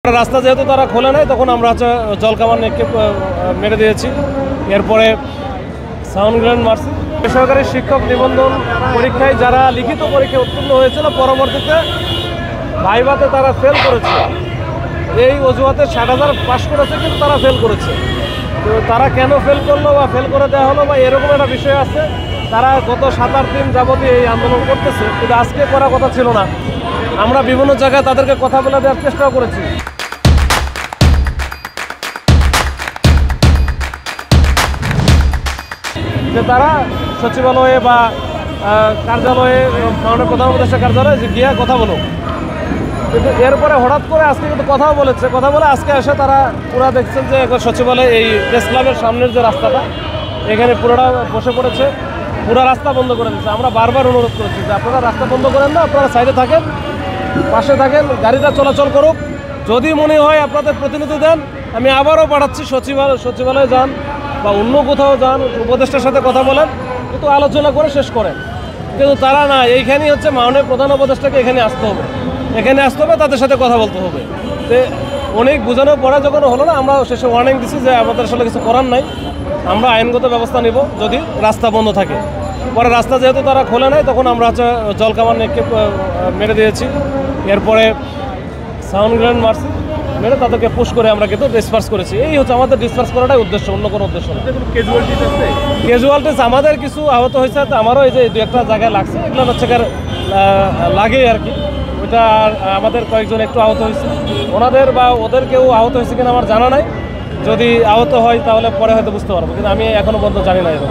রাস্তা যেহেতু তারা খোলে নাই তখন আমরা হচ্ছে জলকামান নিক্ষেপ মেরে দিয়েছি। এরপরে সাউন্ড গ্রেনেড মারছি। বেসরকারি শিক্ষক নিবন্ধন পরীক্ষায় যারা লিখিত পরীক্ষায় উত্তীর্ণ হয়েছিল পরবর্তীতে ভাইভাতে তারা ফেল করেছে, এই অজুহাতে 60,000 পাস করেছে কিন্তু তারা ফেল করেছে। তো তারা কেন ফেল করলো বা ফেল করে দেওয়া হলো বা এরকম একটা বিষয় আছে। তারা গত 7-8 দিন যাবতীয় এই আন্দোলন করতেছে, কিন্তু আজকে করার কথা ছিল না। আমরা বিভিন্ন জায়গায় তাদেরকে কথা বলে দেওয়ার চেষ্টাও করেছি। যে তারা সচিবালয়ে বা কার্যালয়ে মাননীয় প্রধান উপদেষ্টা কার্যালয়ে গিয়ে কথা বলো, কিন্তু এরপরে হঠাৎ করে আজকে কিন্তু কথাও বলেছে। কথা বলে আজকে এসে তারা পুরা দেখছেন যে একবার সচিবালয়ে এই প্রেস ক্লাবের সামনের যে রাস্তাটা এখানে পুরোটা বসে পড়েছে, পুরো রাস্তা বন্ধ করে দিচ্ছে। আমরা বারবার অনুরোধ করেছি যে আপনারা রাস্তা বন্ধ করেন না, আপনারা সাইডে থাকেন, পাশে থাকেন, গাড়িটা চলাচল করুক। যদি মনে হয় আপনাদের প্রতিনিধি দেন, আমি আবারও পাঠাচ্ছি সচিবালয়ে যান বা অন্য কোথাও যান, উপদেষ্টার সাথে কথা বলেন, কিন্তু আলোচনা করে শেষ করেন। কিন্তু তারা না, এইখানেই হচ্ছে মাননীয় প্রধান উপদেষ্টাকে এখানে আসতে হবে, তাদের সাথে কথা বলতে হবে। তো অনেক বোঝানোর পরে যখন হলো না, আমরা শেষে ওয়ার্নিং দিচ্ছি যে আমাদের আসলে কিছু করার নাই, আমরা আইনগত ব্যবস্থা নিব যদি রাস্তা বন্ধ থাকে। পরে রাস্তা যেহেতু তারা খোলে নাই তখন আমরা হচ্ছে জলকামান নিক্ষেপ মেরে দিয়েছি। এরপরে সাউন্ড গ্রেনেড মারছি, মেরে তাদেরকে পুশ করে আমরা কিন্তু ডিসপার্স করেছি। এই হচ্ছে আমাদের ডিসপার্স করাটাই উদ্দেশ্য, অন্য কোনো উদ্দেশ্য না। ক্যাজুয়ালিটিস আমাদের কিছু আহত হয়েছে, আমারও এই যে 2-1টা জায়গায় লাগছে, এগুলো হচ্ছে লাগে আর কি। ওইটা আমাদের কয়েকজন একটু আহত হয়েছে, ওনাদের বা ওদের কেউ আহত হয়েছে কিনা আমার জানা নাই। যদি আহত হয় তাহলে পরে হয়তো বুঝতে পারবো, কিন্তু আমি এখনো পর্যন্ত জানি না এরকম।